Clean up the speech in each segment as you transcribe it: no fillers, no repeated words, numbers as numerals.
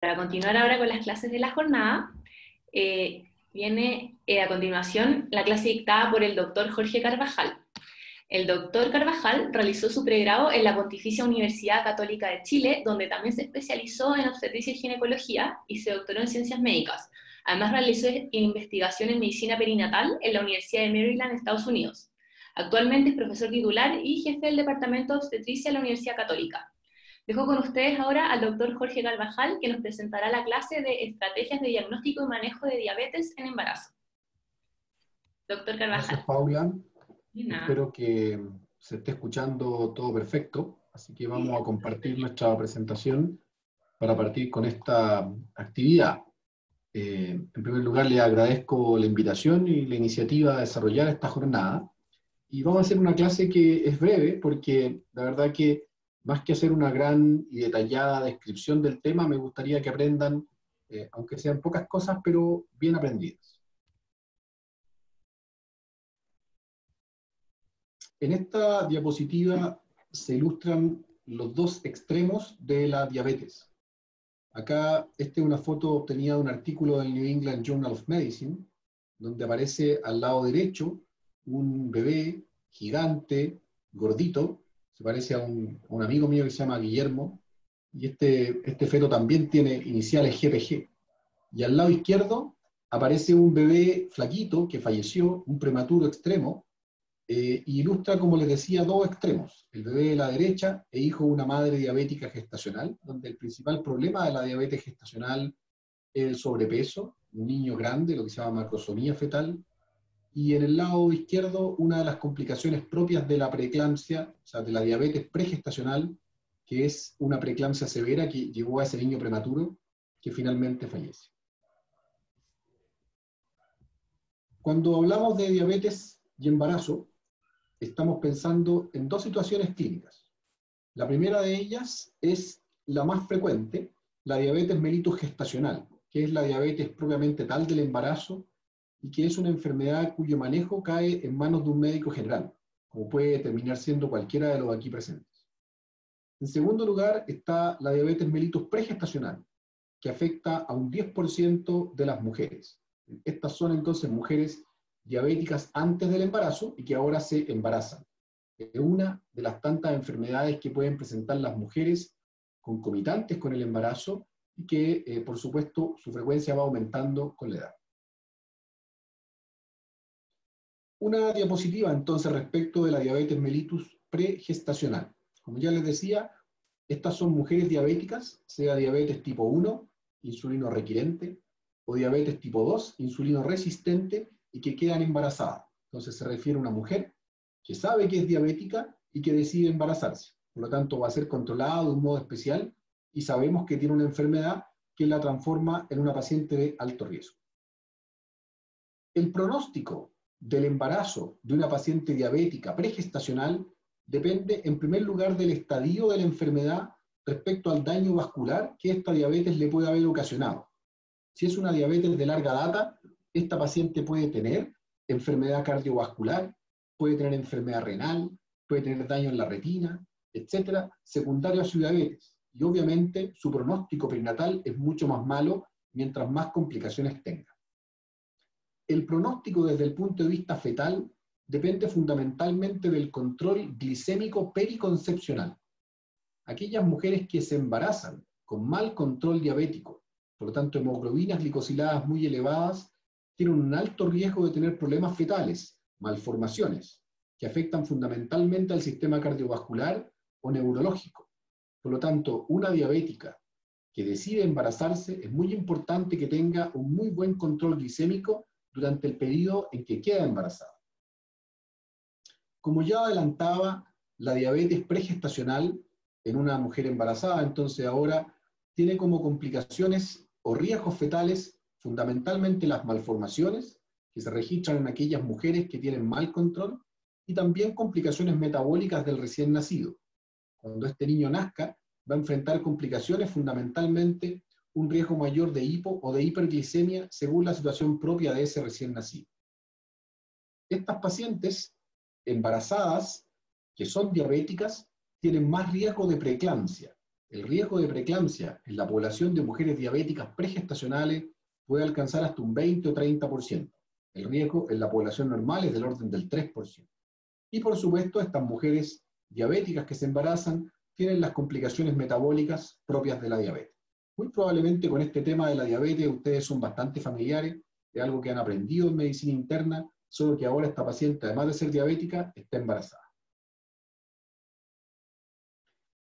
Para continuar ahora con las clases de la jornada, viene a continuación la clase dictada por el doctor Jorge Carvajal. El doctor Carvajal realizó su pregrado en la Pontificia Universidad Católica de Chile, donde también se especializó en obstetricia y ginecología y se doctoró en ciencias médicas. Además realizó investigación en medicina perinatal en la Universidad de Maryland, Estados Unidos. Actualmente es profesor titular y jefe del Departamento de Obstetricia de la Universidad Católica. Dejo con ustedes ahora al doctor Jorge Carvajal, que nos presentará la clase de estrategias de diagnóstico y manejo de diabetes en embarazo. Doctor Gracias, Carvajal. Paula. Nada. Espero que se esté escuchando todo perfecto, así que vamos a compartir nuestra presentación para partir con esta actividad. En primer lugar, le agradezco la invitación y la iniciativa a desarrollar esta jornada. Y vamos a hacer una clase que es breve, porque la verdad que más que hacer una gran y detallada descripción del tema, me gustaría que aprendan, aunque sean pocas cosas, pero bien aprendidas. En esta diapositiva se ilustran los dos extremos de la diabetes. Acá, esta es una foto obtenida de un artículo del New England Journal of Medicine, donde aparece al lado derecho un bebé gigante, gordito, se parece a un amigo mío que se llama Guillermo, y este feto también tiene iniciales GPG. Y al lado izquierdo aparece un bebé flaquito que falleció, un prematuro extremo, y ilustra, como les decía, dos extremos. El bebé de la derecha e hijo de una madre diabética gestacional, donde el principal problema de la diabetes gestacional es el sobrepeso, un niño grande, lo que se llama macrosomía fetal, y en el lado izquierdo una de las complicaciones propias de la preeclampsia, o sea, de la diabetes pregestacional, que es una preeclampsia severa que llevó a ese niño prematuro que finalmente fallece. Cuando hablamos de diabetes y embarazo, estamos pensando en dos situaciones clínicas. La primera de ellas es la más frecuente, la diabetes mellitus gestacional, que es la diabetes propiamente tal del embarazo y que es una enfermedad cuyo manejo cae en manos de un médico general, como puede terminar siendo cualquiera de los aquí presentes. En segundo lugar está la diabetes mellitus pregestacional, que afecta a un 10% de las mujeres. Estas son entonces mujeres diabéticas antes del embarazo y que ahora se embarazan. Es una de las tantas enfermedades que pueden presentar las mujeres concomitantes con el embarazo y que, por supuesto, su frecuencia va aumentando con la edad. Una diapositiva entonces respecto de la diabetes mellitus pregestacional. Como ya les decía, estas son mujeres diabéticas, sea diabetes tipo 1, insulino requirente, o diabetes tipo 2, insulino resistente, y que quedan embarazadas. Entonces se refiere a una mujer que sabe que es diabética y que decide embarazarse. Por lo tanto, va a ser controlada de un modo especial y sabemos que tiene una enfermedad que la transforma en una paciente de alto riesgo. El pronóstico del embarazo de una paciente diabética pregestacional depende en primer lugar del estadio de la enfermedad respecto al daño vascular que esta diabetes le puede haber ocasionado. Si es una diabetes de larga data, esta paciente puede tener enfermedad cardiovascular, puede tener enfermedad renal, puede tener daño en la retina, etcétera, secundario a su diabetes. Y obviamente su pronóstico perinatal es mucho más malo mientras más complicaciones tenga. El pronóstico desde el punto de vista fetal depende fundamentalmente del control glicémico periconcepcional. Aquellas mujeres que se embarazan con mal control diabético, por lo tanto hemoglobinas glicosiladas muy elevadas, tienen un alto riesgo de tener problemas fetales, malformaciones, que afectan fundamentalmente al sistema cardiovascular o neurológico. Por lo tanto, una diabética que decide embarazarse es muy importante que tenga un muy buen control glicémico durante el periodo en que queda embarazada. Como ya adelantaba, la diabetes pregestacional en una mujer embarazada, entonces ahora tiene como complicaciones o riesgos fetales fundamentalmente las malformaciones que se registran en aquellas mujeres que tienen mal control y también complicaciones metabólicas del recién nacido. Cuando este niño nazca, va a enfrentar complicaciones fundamentalmente un riesgo mayor de hipo o de hiperglicemia según la situación propia de ese recién nacido. Estas pacientes embarazadas que son diabéticas tienen más riesgo de preeclampsia. el riesgo de preeclampsia en la población de mujeres diabéticas pregestacionales puede alcanzar hasta un 20 o 30%. El riesgo en la población normal es del orden del 3%. Y por supuesto, estas mujeres diabéticas que se embarazan tienen las complicaciones metabólicas propias de la diabetes. Muy probablemente con este tema de la diabetes ustedes son bastante familiares, de algo que han aprendido en medicina interna, solo que ahora esta paciente, además de ser diabética, está embarazada.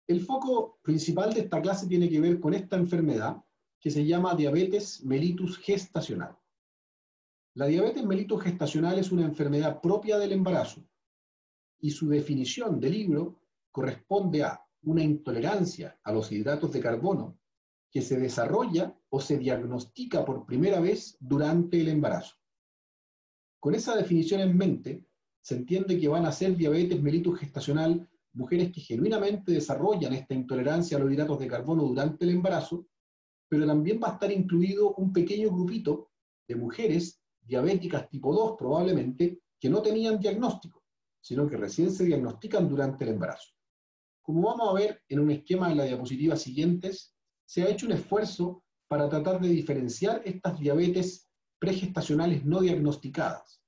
El foco principal de esta clase tiene que ver con esta enfermedad que se llama diabetes mellitus gestacional. La diabetes mellitus gestacional es una enfermedad propia del embarazo y su definición de libro corresponde a una intolerancia a los hidratos de carbono que se desarrolla o se diagnostica por primera vez durante el embarazo. Con esa definición en mente, se entiende que van a ser diabetes mellitus gestacional mujeres que genuinamente desarrollan esta intolerancia a los hidratos de carbono durante el embarazo, pero también va a estar incluido un pequeño grupito de mujeres diabéticas tipo 2 probablemente, que no tenían diagnóstico, sino que recién se diagnostican durante el embarazo. Como vamos a ver en un esquema en la diapositiva siguientes, se ha hecho un esfuerzo para tratar de diferenciar estas diabetes pregestacionales no diagnosticadas.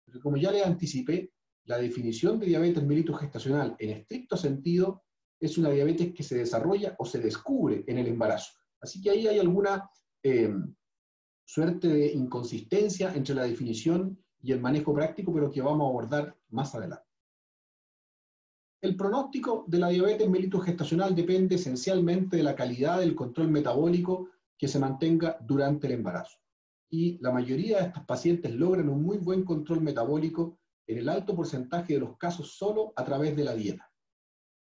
Porque como ya les anticipé, la definición de diabetes mellitus gestacional en estricto sentido es una diabetes que se desarrolla o se descubre en el embarazo. Así que ahí hay alguna suerte de inconsistencia entre la definición y el manejo práctico, pero que vamos a abordar más adelante. El pronóstico de la diabetes mellitus gestacional depende esencialmente de la calidad del control metabólico que se mantenga durante el embarazo. Y la mayoría de estas pacientes logran un muy buen control metabólico en el alto porcentaje de los casos solo a través de la dieta.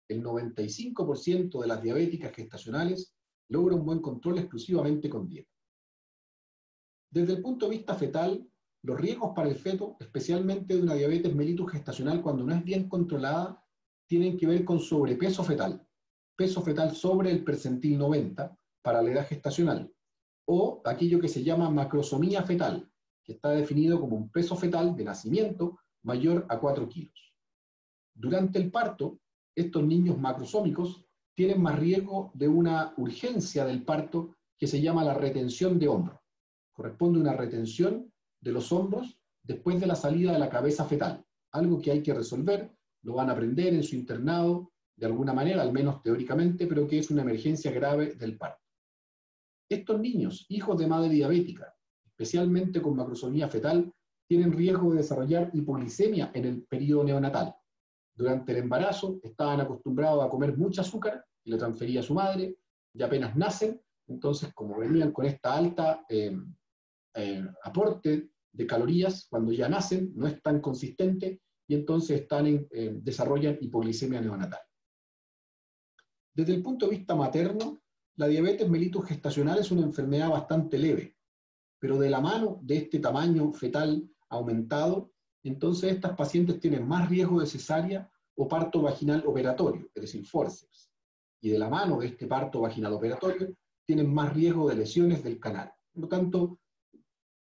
El 95% de las diabéticas gestacionales logra un buen control exclusivamente con dieta. Desde el punto de vista fetal, los riesgos para el feto, especialmente de una diabetes mellitus gestacional cuando no es bien controlada, tienen que ver con sobrepeso fetal, peso fetal sobre el percentil 90 para la edad gestacional, o aquello que se llama macrosomía fetal, que está definido como un peso fetal de nacimiento mayor a 4 kilos. Durante el parto, estos niños macrosómicos tienen más riesgo de una urgencia del parto que se llama la retención de hombros. Corresponde a una retención de los hombros después de la salida de la cabeza fetal, algo que hay que resolver, lo van a aprender en su internado de alguna manera, al menos teóricamente, pero que es una emergencia grave del parto. Estos niños, hijos de madre diabética, especialmente con macrosomía fetal, tienen riesgo de desarrollar hipoglicemia en el periodo neonatal. Durante el embarazo estaban acostumbrados a comer mucho azúcar y le transfería a su madre, y apenas nacen, entonces como venían con esta alta aporte de calorías, cuando ya nacen, no es tan consistente, y entonces desarrollan hipoglicemia neonatal. Desde el punto de vista materno, la diabetes mellitus gestacional es una enfermedad bastante leve, pero de la mano de este tamaño fetal aumentado, entonces estas pacientes tienen más riesgo de cesárea o parto vaginal operatorio, es decir, forceps. Y de la mano de este parto vaginal operatorio, tienen más riesgo de lesiones del canal. Por lo tanto,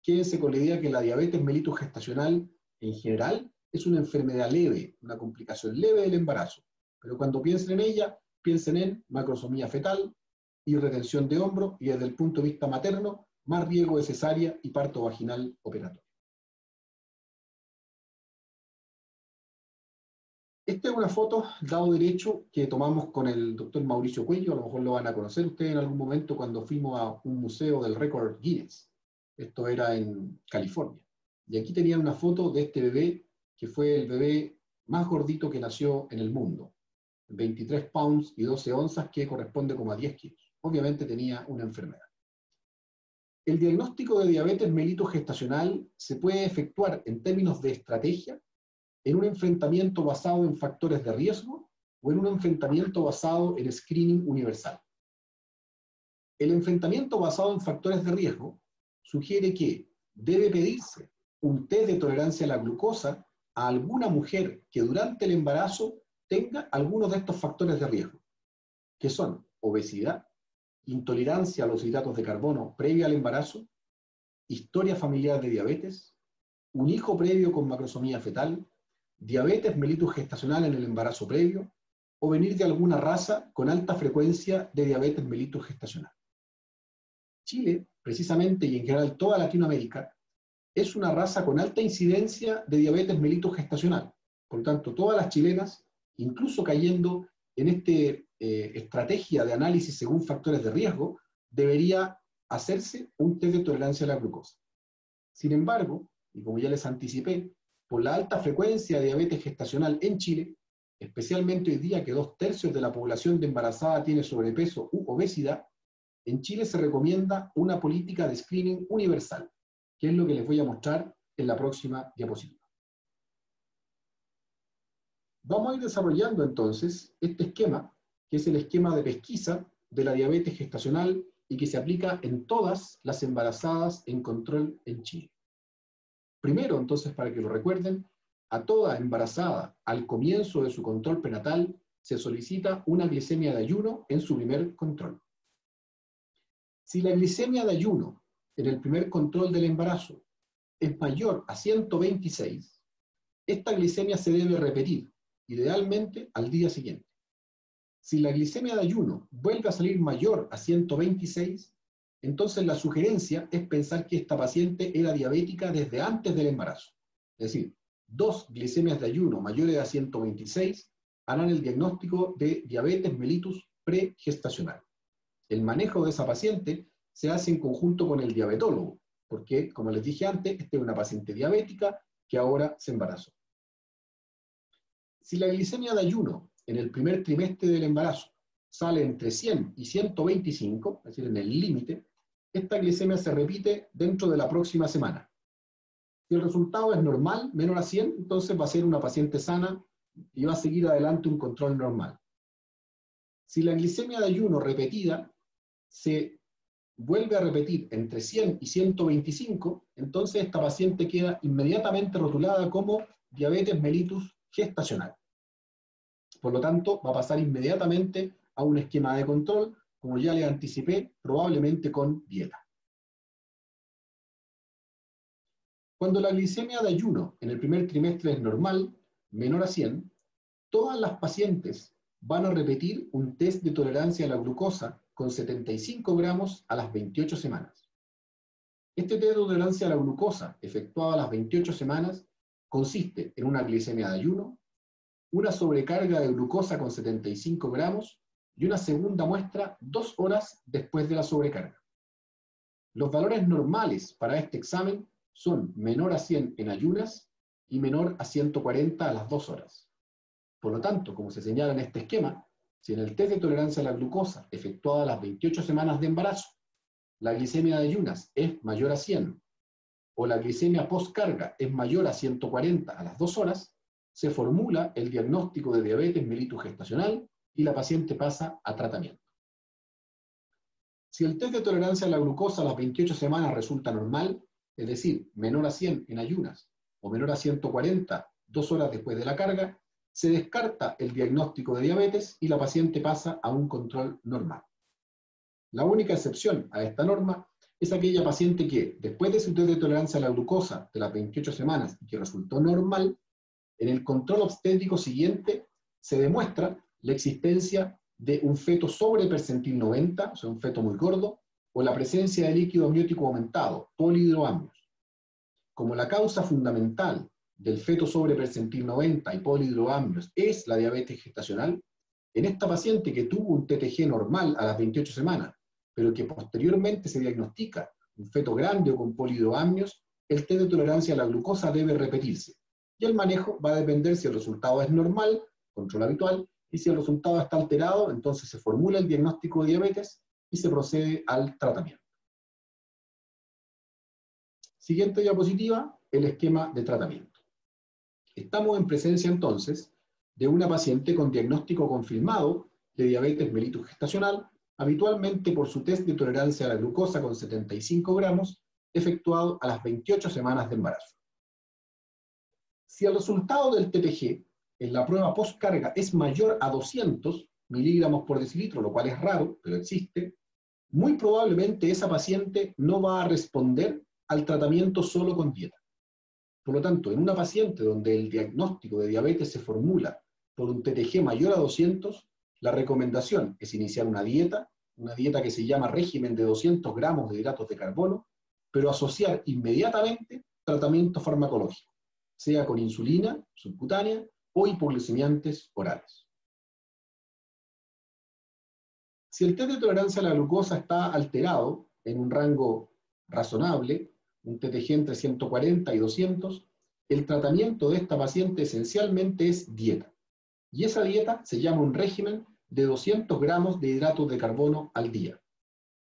quédense con la idea que la diabetes mellitus gestacional en general es una enfermedad leve, una complicación leve del embarazo. Pero cuando piensen en ella, piensen en macrosomía fetal y retención de hombro, y desde el punto de vista materno, más riesgo de cesárea y parto vaginal operatorio. Esta es una foto, lado derecho, que tomamos con el doctor Mauricio Cuello, a lo mejor lo van a conocer ustedes en algún momento cuando fuimos a un museo del récord Guinness. Esto era en California. Y aquí tenían una foto de este bebé, que fue el bebé más gordito que nació en el mundo. 23 pounds y 12 onzas, que corresponde como a 10 kilos. Obviamente tenía una enfermedad. El diagnóstico de diabetes mellitus gestacional se puede efectuar en términos de estrategia, en un enfrentamiento basado en factores de riesgo o en un enfrentamiento basado en screening universal. El enfrentamiento basado en factores de riesgo sugiere que debe pedirse un test de tolerancia a la glucosa a alguna mujer que durante el embarazo tenga algunos de estos factores de riesgo, que son obesidad, intolerancia a los hidratos de carbono previa al embarazo, historia familiar de diabetes, un hijo previo con macrosomía fetal, diabetes mellitus gestacional en el embarazo previo, o venir de alguna raza con alta frecuencia de diabetes mellitus gestacional. Chile, precisamente, y en general toda Latinoamérica, es una raza con alta incidencia de diabetes mellitus gestacional. Por lo tanto, todas las chilenas, incluso cayendo en esta estrategia de análisis según factores de riesgo, debería hacerse un test de tolerancia a la glucosa. Sin embargo, y como ya les anticipé, por la alta frecuencia de diabetes gestacional en Chile, especialmente hoy día que 2/3 de la población de embarazada tiene sobrepeso u obesidad, en Chile se recomienda una política de screening universal, que es lo que les voy a mostrar en la próxima diapositiva. Vamos a ir desarrollando entonces este esquema, que es el esquema de pesquisa de la diabetes gestacional y que se aplica en todas las embarazadas en control en Chile. Primero, entonces, para que lo recuerden, a toda embarazada al comienzo de su control prenatal se solicita una glicemia de ayuno en su primer control. Si la glicemia de ayuno en el primer control del embarazo es mayor a 126, esta glicemia se debe repetir, idealmente al día siguiente. Si la glicemia de ayuno vuelve a salir mayor a 126, entonces la sugerencia es pensar que esta paciente era diabética desde antes del embarazo. Es decir, 2 glicemias de ayuno mayores a 126 harán el diagnóstico de diabetes mellitus pregestacional. El manejo de esa paciente se hace en conjunto con el diabetólogo, porque, como les dije antes, esta es una paciente diabética que ahora se embarazó. Si la glicemia de ayuno en el primer trimestre del embarazo sale entre 100 y 125, es decir, en el límite, esta glicemia se repite dentro de la próxima semana. Si el resultado es normal, menor a 100, entonces va a ser una paciente sana y va a seguir adelante un control normal. Si la glicemia de ayuno repetida se vuelve a repetir entre 100 y 125, entonces esta paciente queda inmediatamente rotulada como diabetes mellitus gestacional. Por lo tanto, va a pasar inmediatamente a un esquema de control, como ya les anticipé, probablemente con dieta. Cuando la glicemia de ayuno en el primer trimestre es normal, menor a 100, todas las pacientes van a repetir un test de tolerancia a la glucosa con 75 gramos a las 28 semanas. Este test de tolerancia a la glucosa, efectuado a las 28 semanas, consiste en una glicemia de ayuno, una sobrecarga de glucosa con 75 gramos y una segunda muestra 2 horas después de la sobrecarga. Los valores normales para este examen son menor a 100 en ayunas y menor a 140 a las 2 horas. Por lo tanto, como se señala en este esquema, si en el test de tolerancia a la glucosa efectuado a las 28 semanas de embarazo, la glicemia de ayunas es mayor a 100 o la glicemia postcarga es mayor a 140 a las 2 horas, se formula el diagnóstico de diabetes mellitus gestacional y la paciente pasa a tratamiento. Si el test de tolerancia a la glucosa a las 28 semanas resulta normal, es decir, menor a 100 en ayunas o menor a 140 2 horas después de la carga, se descarta el diagnóstico de diabetes y la paciente pasa a un control normal. La única excepción a esta norma es aquella paciente que, después de su test de tolerancia a la glucosa de las 28 semanas y que resultó normal, en el control obstétrico siguiente se demuestra la existencia de un feto sobre percentil 90, o sea, un feto muy gordo, o la presencia de líquido amniótico aumentado, polihidroamnios. Como la causa fundamental del feto sobre percentil 90 y polihidroamnios es la diabetes gestacional, en esta paciente que tuvo un TTG normal a las 28 semanas, pero que posteriormente se diagnostica un feto grande o con polihidroamnios, el test de tolerancia a la glucosa debe repetirse. Y el manejo va a depender si el resultado es normal, control habitual, y si el resultado está alterado, entonces se formula el diagnóstico de diabetes y se procede al tratamiento. Siguiente diapositiva, el esquema de tratamiento. Estamos en presencia entonces de una paciente con diagnóstico confirmado de diabetes mellitus gestacional, habitualmente por su test de tolerancia a la glucosa con 75 gramos, efectuado a las 28 semanas de embarazo. Si el resultado del TTG en la prueba postcarga es mayor a 200 miligramos por decilitro, lo cual es raro, pero existe, muy probablemente esa paciente no va a responder al tratamiento solo con dieta. Por lo tanto, en una paciente donde el diagnóstico de diabetes se formula por un TTG mayor a 200, la recomendación es iniciar una dieta que se llama régimen de 200 gramos de hidratos de carbono, pero asociar inmediatamente tratamiento farmacológico, sea con insulina subcutánea o hipoglicemiantes orales. Si el test de tolerancia a la glucosa está alterado en un rango razonable, un TTG entre 140 y 200, el tratamiento de esta paciente esencialmente es dieta. Y esa dieta se llama un régimen de 200 gramos de hidratos de carbono al día,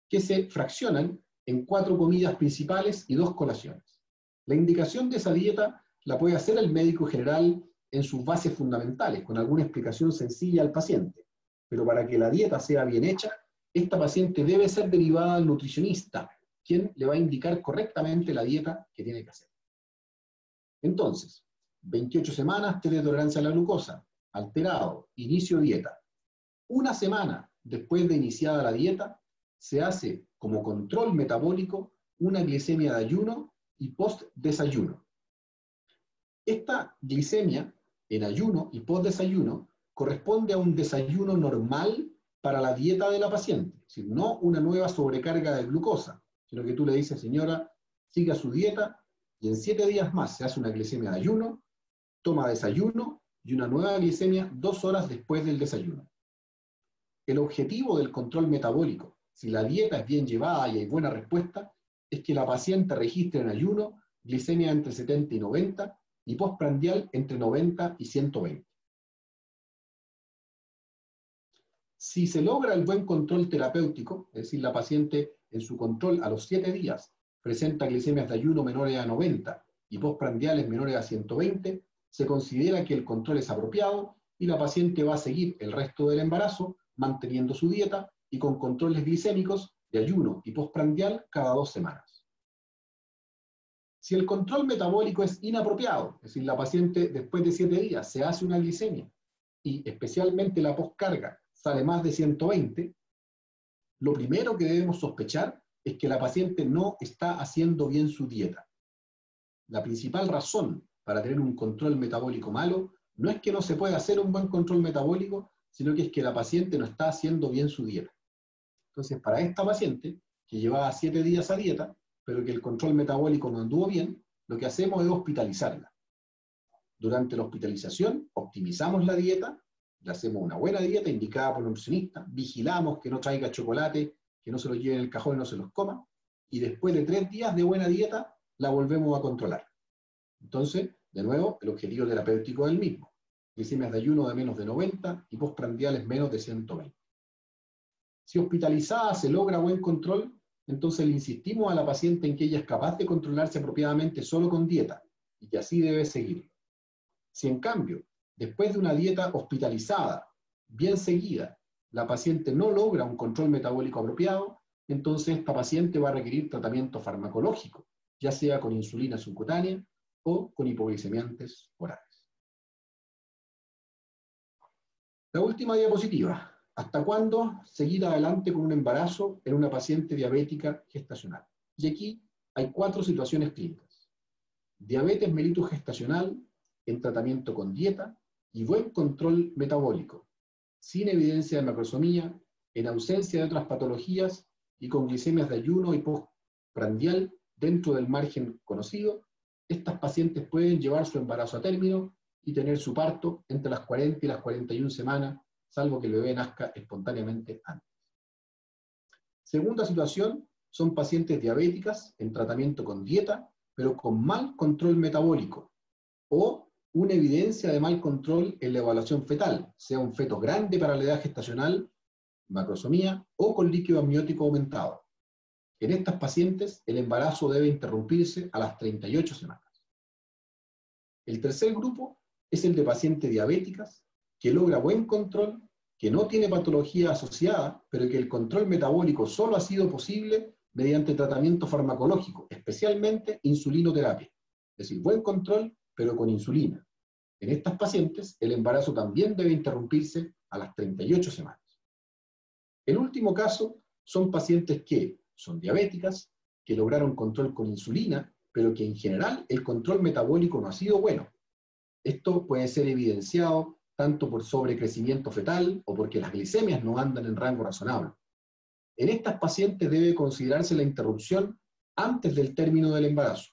que se fraccionan en 4 comidas principales y 2 colaciones. La indicación de esa dieta la puede hacer el médico general en sus bases fundamentales, con alguna explicación sencilla al paciente. Pero para que la dieta sea bien hecha, esta paciente debe ser derivada al nutricionista, quien le va a indicar correctamente la dieta que tiene que hacer. Entonces, 28 semanas, test de tolerancia a la glucosa, alterado, inicio dieta. Una semana después de iniciada la dieta, se hace como control metabólico una glicemia de ayuno y post-desayuno. Esta glicemia en ayuno y post-desayuno corresponde a un desayuno normal para la dieta de la paciente, es decir, no una nueva sobrecarga de glucosa, sino que tú le dices, señora, siga su dieta y en 7 días más se hace una glicemia de ayuno, toma desayuno y una nueva glicemia 2 horas después del desayuno. El objetivo del control metabólico, si la dieta es bien llevada y hay buena respuesta, es que la paciente registre en ayuno glicemia entre 70 y 90 y postprandial entre 90 y 120. Si se logra el buen control terapéutico, es decir, la paciente en su control a los 7 días presenta glicemias de ayuno menores a 90 y postprandiales menores a 120, se considera que el control es apropiado y la paciente va a seguir el resto del embarazo manteniendo su dieta y con controles glicémicos de ayuno y postprandial cada 2 semanas. Si el control metabólico es inapropiado, es decir, la paciente después de 7 días se hace una glicemia y especialmente la postcarga sale más de 120, lo primero que debemos sospechar es que la paciente no está haciendo bien su dieta. La principal razón para tener un control metabólico malo no es que no se pueda hacer un buen control metabólico, sino que es que la paciente no está haciendo bien su dieta. Entonces, para esta paciente, que llevaba 7 días a dieta, pero que el control metabólico no anduvo bien, lo que hacemos es hospitalizarla. Durante la hospitalización, optimizamos la dieta, le hacemos una buena dieta indicada por el nutricionista, vigilamos que no traiga chocolate, que no se los lleve en el cajón y no se los coma, y después de 3 días de buena dieta, la volvemos a controlar. Entonces, de nuevo, el objetivo terapéutico es el mismo. Glicemias de ayuno de menos de 90 y postprandiales menos de 120. Si hospitalizada se logra buen control, entonces le insistimos a la paciente en que ella es capaz de controlarse apropiadamente solo con dieta, y que así debe seguirlo. Si en cambio, después de una dieta hospitalizada, bien seguida, la paciente no logra un control metabólico apropiado, entonces esta paciente va a requerir tratamiento farmacológico, ya sea con insulina subcutánea o con hipoglicemiantes orales. La última diapositiva. ¿Hasta cuándo seguir adelante con un embarazo en una paciente diabética gestacional? Y aquí hay 4 situaciones clínicas. Diabetes mellitus gestacional en tratamiento con dieta y buen control metabólico, sin evidencia de macrosomía, en ausencia de otras patologías y con glicemias de ayuno y postprandial dentro del margen conocido. Estas pacientes pueden llevar su embarazo a término y tener su parto entre las 40 y las 41 semanas, salvo que el bebé nazca espontáneamente antes. Segunda situación, son pacientes diabéticas en tratamiento con dieta, pero con mal control metabólico, o una evidencia de mal control en la evaluación fetal, sea un feto grande para la edad gestacional, macrosomía, o con líquido amniótico aumentado. En estas pacientes, el embarazo debe interrumpirse a las 38 semanas. El tercer grupo es el de pacientes diabéticas que logra buen control, que no tiene patología asociada, pero que el control metabólico solo ha sido posible mediante tratamiento farmacológico, especialmente insulinoterapia. Es decir, buen control, pero con insulina. En estas pacientes, el embarazo también debe interrumpirse a las 38 semanas. El último caso son pacientes que son diabéticas, que lograron control con insulina, pero que en general el control metabólico no ha sido bueno. Esto puede ser evidenciado tanto por sobrecrecimiento fetal o porque las glicemias no andan en rango razonable. En estas pacientes debe considerarse la interrupción antes del término del embarazo,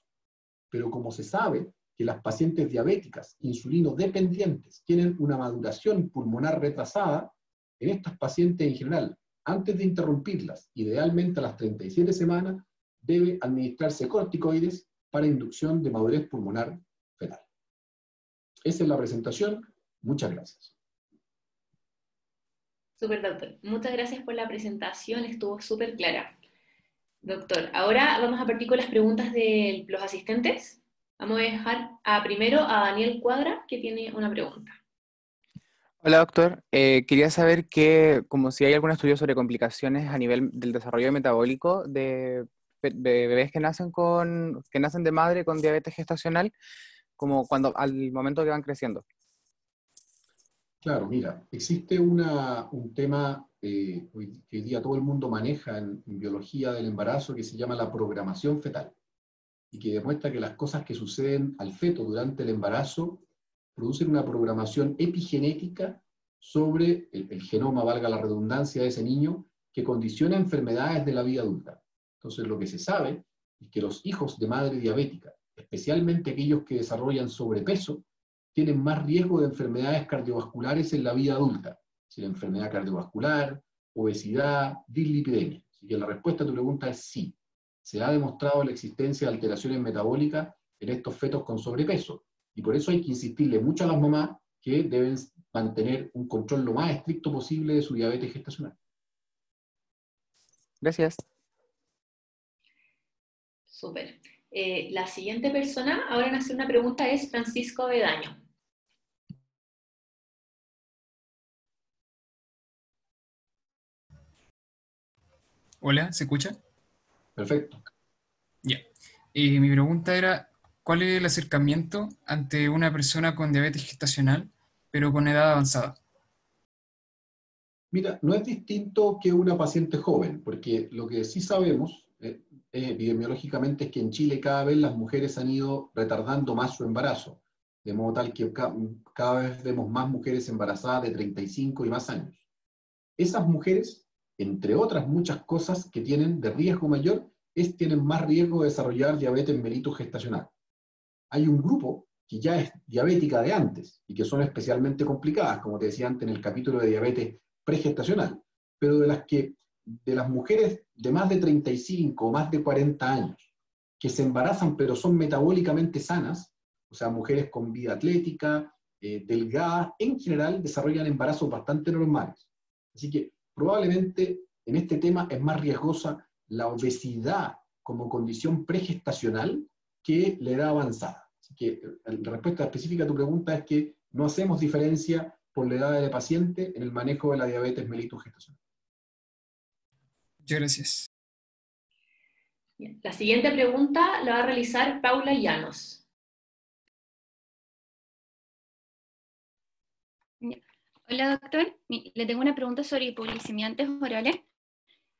pero como se sabe que las pacientes diabéticas insulinodependientes tienen una maduración pulmonar retrasada, en estas pacientes en general, antes de interrumpirlas, idealmente a las 37 semanas, debe administrarse corticoides para inducción de madurez pulmonar fetal. Esa es la presentación. Muchas gracias. Súper, doctor. Muchas gracias por la presentación, estuvo súper clara. Doctor, ahora vamos a partir con las preguntas de los asistentes. Vamos a dejar primero a Daniel Cuadra, que tiene una pregunta. Hola doctor, quería saber como si hay algún estudio sobre complicaciones a nivel del desarrollo metabólico de bebés que nacen de madre con diabetes gestacional, como al momento que van creciendo. Claro, mira, existe un tema que hoy día todo el mundo maneja en biología del embarazo que se llama la programación fetal, y que demuestra que las cosas que suceden al feto durante el embarazo producen una programación epigenética sobre el genoma, valga la redundancia, de ese niño, que condiciona enfermedades de la vida adulta. Entonces, lo que se sabe es que los hijos de madre diabética, especialmente aquellos que desarrollan sobrepeso, tienen más riesgo de enfermedades cardiovasculares en la vida adulta, si la enfermedad cardiovascular, obesidad, dislipidemia. Así que la respuesta a tu pregunta es sí. Se ha demostrado la existencia de alteraciones metabólicas en estos fetos con sobrepeso, y por eso hay que insistirle mucho a las mamás que deben mantener un control lo más estricto posible de su diabetes gestacional. Gracias. Súper. La siguiente persona ahora en hacer una pregunta es Francisco Bedaño. Hola, ¿se escucha? Perfecto. Ya. Mi pregunta era, ¿cuál es el acercamiento ante una persona con diabetes gestacional, pero con edad avanzada? Mira, no es distinto que una paciente joven, porque lo que sí sabemos epidemiológicamente es que en Chile cada vez las mujeres han ido retardando más su embarazo, de modo tal que cada vez vemos más mujeres embarazadas de 35 y más años. Esas mujeres, entre otras muchas cosas que tienen de riesgo mayor, tienen más riesgo de desarrollar diabetes mellitus gestacional. Hay un grupo que ya es diabética de antes y que son especialmente complicadas, como te decía antes en el capítulo de diabetes pregestacional, pero de las mujeres de más de 35 o más de 40 años que se embarazan pero son metabólicamente sanas, o sea, mujeres con vida atlética, delgadas, en general desarrollan embarazos bastante normales. Así que probablemente en este tema es más riesgosa la obesidad como condición pregestacional que la edad avanzada. Así que la respuesta específica a tu pregunta es que no hacemos diferencia por la edad del paciente en el manejo de la diabetes mellitus gestacional. Muchas gracias. Bien. La siguiente pregunta la va a realizar Paula Llanos. Hola doctor, le tengo una pregunta sobre hipoglicemiantes orales.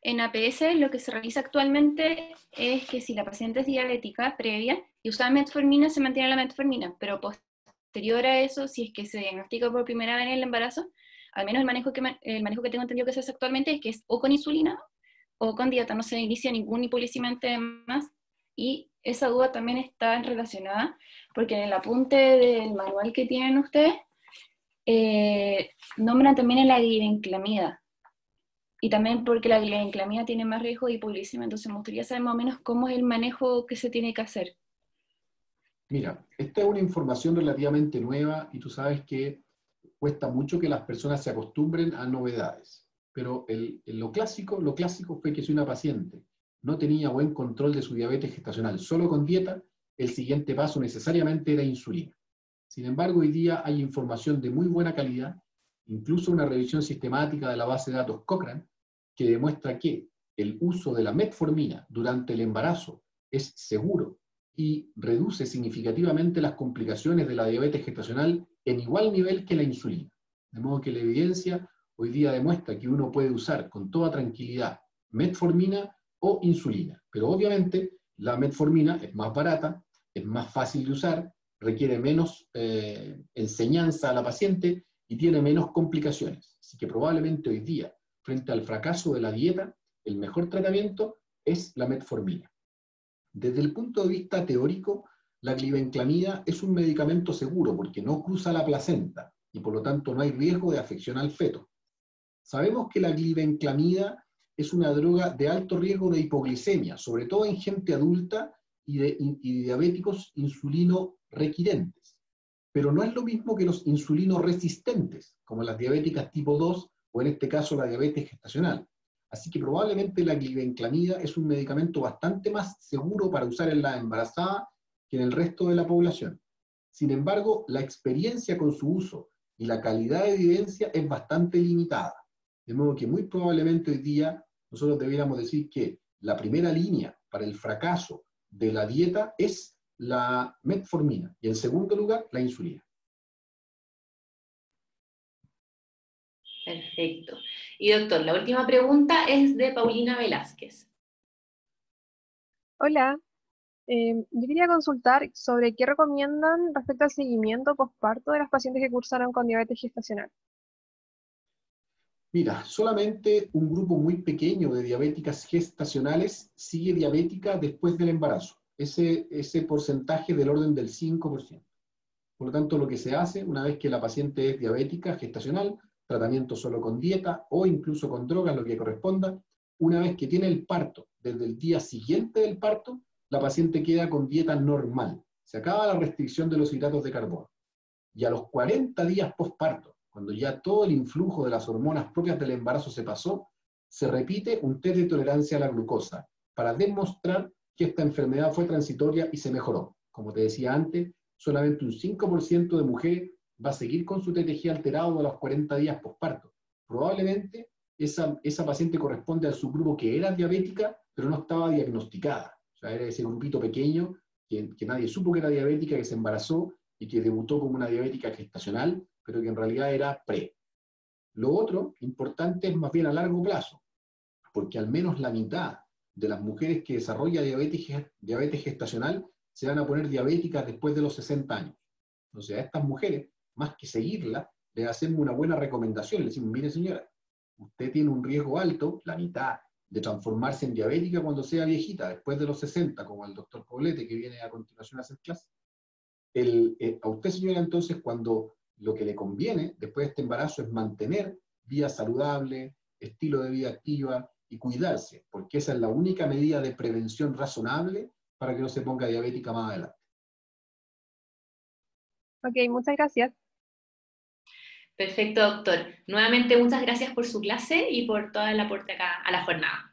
En APS lo que se realiza actualmente es que si la paciente es diabética previa y usa metformina, se mantiene la metformina, pero posterior a eso, si es que se diagnostica por primera vez en el embarazo, al menos el manejo que tengo entendido que se hace actualmente es que es o con insulina o con dieta, no se inicia ningún hipoglicemiante más, y esa duda también está relacionada porque en el apunte del manual que tienen ustedes nombran también la glibenclamida, y también porque la glibenclamida tiene más riesgo de hipoglicemia. Entonces me gustaría saber más o menos cómo es el manejo que se tiene que hacer. Mira, esta es una información relativamente nueva y tú sabes que cuesta mucho que las personas se acostumbren a novedades. Pero lo clásico fue que si una paciente no tenía buen control de su diabetes gestacional solo con dieta, el siguiente paso necesariamente era insulina. Sin embargo, hoy día hay información de muy buena calidad, incluso una revisión sistemática de la base de datos Cochrane, que demuestra que el uso de la metformina durante el embarazo es seguro y reduce significativamente las complicaciones de la diabetes gestacional en igual nivel que la insulina. De modo que la evidencia hoy día demuestra que uno puede usar con toda tranquilidad metformina o insulina, pero obviamente la metformina es más barata, es más fácil de usar, requiere menos enseñanza a la paciente y tiene menos complicaciones. Así que probablemente hoy día, frente al fracaso de la dieta, el mejor tratamiento es la metformina. Desde el punto de vista teórico, la glibenclamida es un medicamento seguro porque no cruza la placenta y por lo tanto no hay riesgo de afección al feto. Sabemos que la glibenclamida es una droga de alto riesgo de hipoglicemia, sobre todo en gente adulta y diabéticos insulino requirentes. Pero no es lo mismo que los insulinos resistentes, como las diabéticas tipo 2 o en este caso la diabetes gestacional. Así que probablemente la glibenclamida es un medicamento bastante más seguro para usar en la embarazada que en el resto de la población. Sin embargo, la experiencia con su uso y la calidad de evidencia es bastante limitada. De modo que muy probablemente hoy día nosotros debiéramos decir que la primera línea para el fracaso de la dieta es la metformina y en segundo lugar la insulina. Perfecto. Y doctor, la última pregunta es de Paulina Velázquez. Hola, yo quería consultar sobre qué recomiendan respecto al seguimiento posparto de las pacientes que cursaron con diabetes gestacional. Mira, solamente un grupo muy pequeño de diabéticas gestacionales sigue diabética después del embarazo. Ese porcentaje del orden del 5%. Por lo tanto, lo que se hace una vez que la paciente es diabética gestacional, tratamiento solo con dieta o incluso con drogas, lo que corresponda, una vez que tiene el parto, desde el día siguiente del parto, la paciente queda con dieta normal. Se acaba la restricción de los hidratos de carbono. Y a los 40 días postparto, cuando ya todo el influjo de las hormonas propias del embarazo se pasó, se repite un test de tolerancia a la glucosa para demostrar que esta enfermedad fue transitoria y se mejoró. Como te decía antes, solamente un 5% de mujeres va a seguir con su TTG alterado a los 40 días postparto. Probablemente esa paciente corresponde al subgrupo que era diabética, pero no estaba diagnosticada. O sea, era ese grupito pequeño que nadie supo que era diabética, que se embarazó y que debutó como una diabética gestacional, pero que en realidad era pre. Lo otro importante es más bien a largo plazo, porque al menos la mitad de las mujeres que desarrollan diabetes gestacional se van a poner diabéticas después de los 60 años. Entonces a estas mujeres, más que seguirlas, les hacemos una buena recomendación. Les decimos, mire señora, usted tiene un riesgo alto, la mitad, de transformarse en diabética cuando sea viejita, después de los 60, como el doctor Poblete, que viene a continuación a hacer clase. A usted, señora, entonces, cuando lo que le conviene después de este embarazo es mantener vida saludable, estilo de vida activa y cuidarse, porque esa es la única medida de prevención razonable para que no se ponga diabética más adelante. Ok, muchas gracias. Perfecto, doctor. Nuevamente, muchas gracias por su clase y por todo el aporte acá a la jornada.